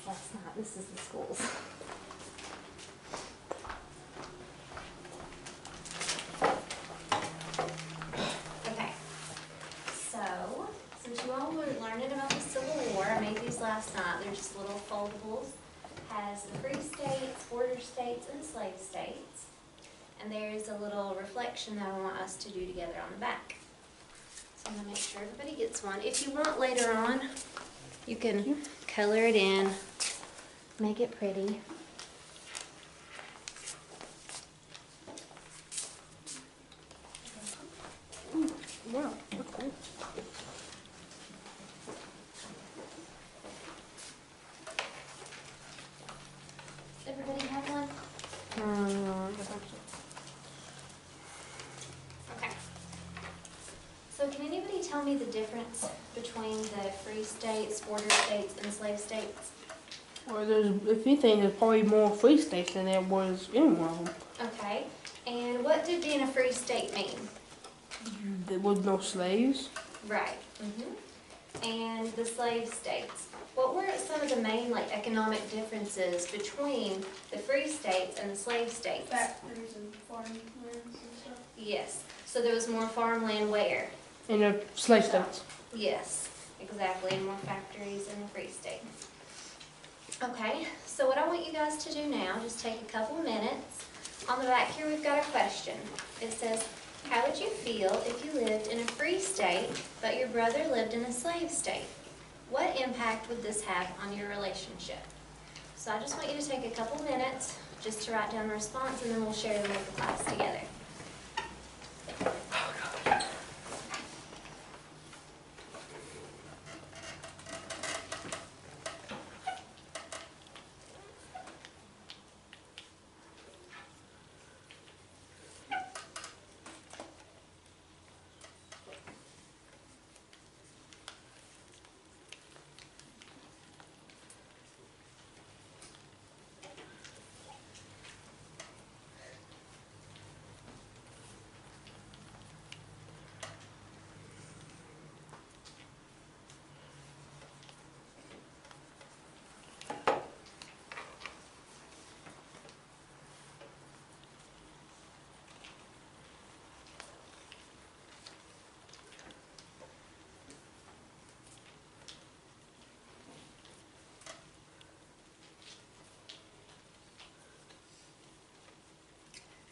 last night. This is the schools. Okay, so since you all were learning about the Civil War, I made these last night. They're just little foldables. Has the free states, border states, and slave states. And there's a little reflection that I want us to do together on the back. So I'm going to make sure everybody gets one. If you want later on, you can color it in, make it pretty. Wow, okay. Everybody have one? Okay. So can anybody tell me the difference between the free states, border states, and slave states? Well, if anything, there's probably more free states than there was in one of them. Okay. And what did being a free state mean? There was no slaves. Right. And the slave states. What were some of the main economic differences between the free states and the slave states? Factories and farmlands and stuff. Yes. So there was more farmland where? In the slave states. Yes, exactly. And more factories in the free state. Okay, so what I want you guys to do now, just take a couple minutes. On the back here we've got a question. It says, how would you feel if you lived in a free state, but your brother lived in a slave state? What impact would this have on your relationship? So I just want you to take a couple minutes just to write down a response, and then we'll share them with the class together.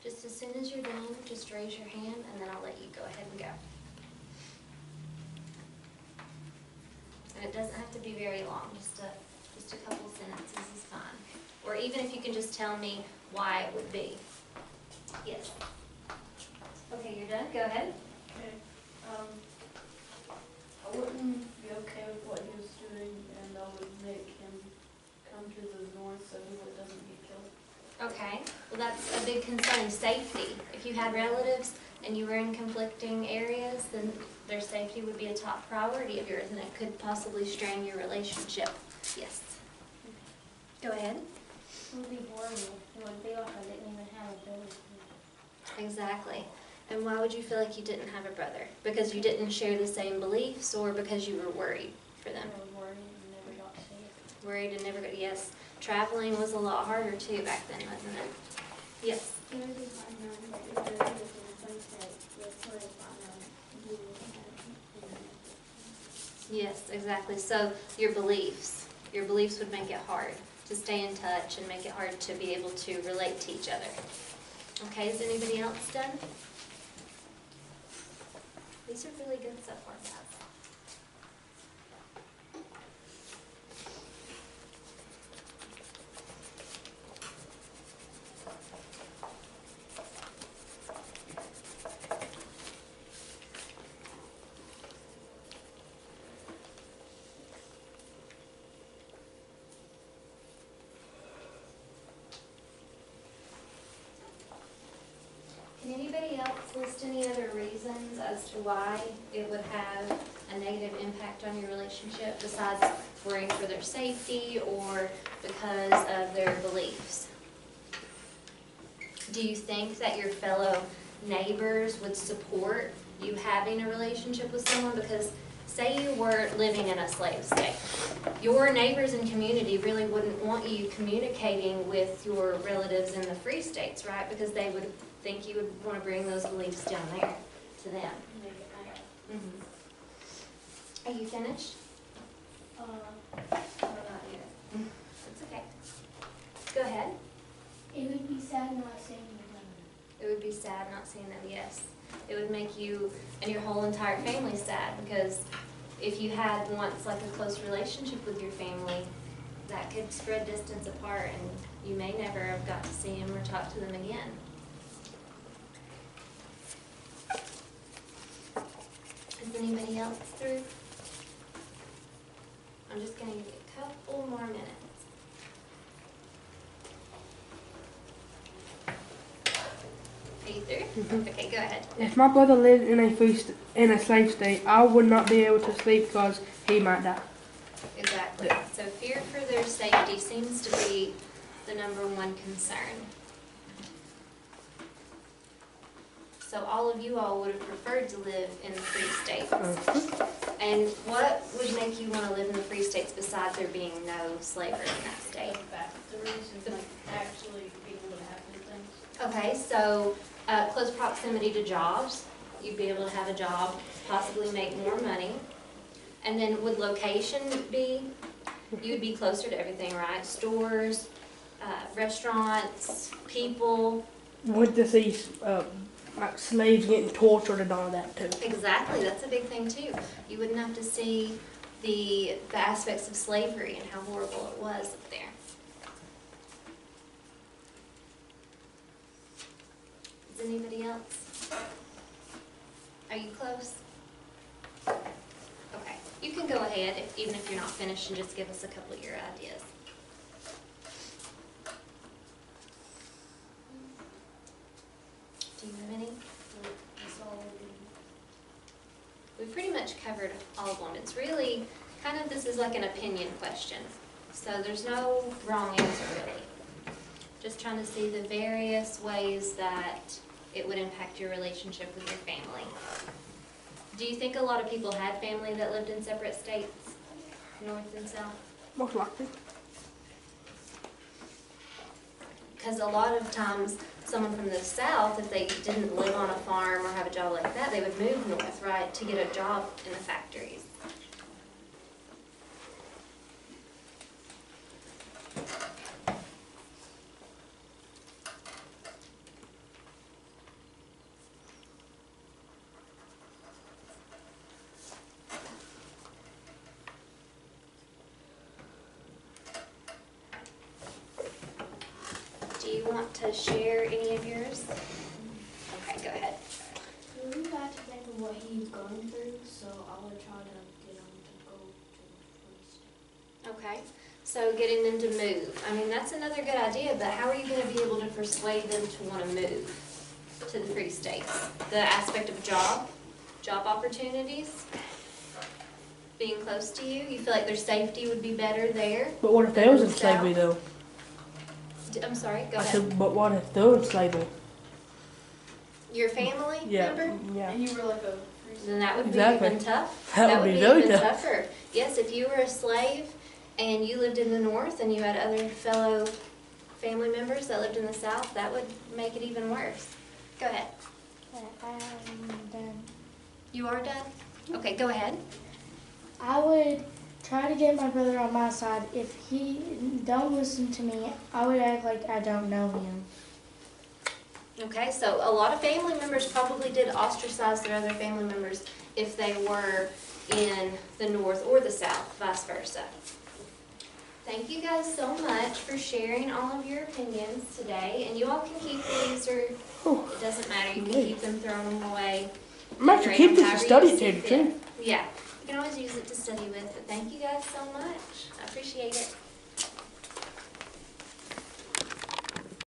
Just as soon as you're done, just raise your hand and then I'll let you go ahead and go. And it doesn't have to be very long, just a couple sentences is fine. Or even if you can just tell me why it would be. Yes. Okay, you're done, go ahead. Okay. I wouldn't be okay with what he was doing, and I would make him come to the north so he doesn't get killed. Okay, well that's a big concern, safety. If you had relatives and you were in conflicting areas, then their safety would be a top priority of yours, and it could possibly strain your relationship. Yes. Go ahead. It would be horrible. It would be like I didn't even have a brother. Exactly. And why would you feel like you didn't have a brother? Because you didn't share the same beliefs, or because you were worried for them? I was worried and never got sick. Worried and never got, yes. Traveling was a lot harder too back then, wasn't it? Yes. It would be fine now that your brother was in the same state. It's really fine now. You Yes, exactly. So your beliefs would make it hard to stay in touch and make it hard to be able to relate to each other. Okay, is anybody else done? These are really good so far, guys. Can anybody else list any other reasons as to why it would have a negative impact on your relationship besides worrying for their safety or because of their beliefs? Do you think that your fellow neighbors would support you having a relationship with someone? Because say you were living in a slave state. Your neighbors and community really wouldn't want you communicating with your relatives in the free states, right? Because they would think you would want to bring those beliefs down there to them. Make it mad. Are you finished? Not yet. It's okay. Go ahead. It would be sad not seeing them. It would be sad not seeing them, yes. It would make you and your whole entire family sad, because if you had once like a close relationship with your family, that could spread distance apart and you may never have got to see them or talk to them again. Is anybody else through? I'm just going to give you a couple more minutes. Are you through? Okay, go ahead. If my brother lived in a slave state, I would not be able to sleep because he might die. Exactly. So fear for their safety seems to be the #1 concern. So all of you all would have preferred to live in the free states. And what would make you want to live in the free states besides there being no slavery in that state? The reason, like, actually being able to happen things. Okay, so close proximity to jobs. You'd be able to have a job, possibly make more money. And then would location be, you would be closer to everything, right? Stores, restaurants, people. Would to see like slaves getting tortured and all that too. Exactly, that's a big thing too. You wouldn't have to see the aspects of slavery and how horrible it was up there. Is anybody else? Are you close? Okay, you can go ahead, even if you're not finished, and just give us a couple of your ideas. Do you have any? That's all we We've pretty much covered all of them. It's really kind of, this is like an opinion question. So there's no wrong answer really. Just trying to see the various ways that it would impact your relationship with your family. Do you think a lot of people had family that lived in separate states, north and south? Most likely. Because a lot of times, someone from the south, if they didn't live on a farm or have a job like that, they would move north, right, to get a job in the factories. Do you want to share any of yours? Okay, go ahead. We got to think of what he's going through, so I would try to get him to go to the police. Okay, so getting them to move. I mean, that's another good idea, but how are you going to be able to persuade them to want to move to the free states? The aspect of job opportunities, being close to you. You feel like their safety would be better there? But what if they was in slavery though? I'm sorry, go I ahead. said, but what if they were in slavery? Your family Yeah. member? Yeah. And you were like a free Then that would Exactly. be even tough. That would be even very tough. tougher. Yes, if you were a slave and you lived in the north and you had other fellow family members that lived in the south, that would make it even worse. Go ahead. I'm done. You are done? Okay, go ahead. I would try to get my brother on my side. If he don't listen to me, I would act like I don't know him. Okay, so a lot of family members probably did ostracize their other family members if they were in the north or the south, vice versa. Thank you guys so much for sharing all of your opinions today. And you all can keep these, or it doesn't matter, you can keep them, throw them away. I'm actually keep this to study too. Yeah, you can always use it to study with, but thank you guys so much. I appreciate it.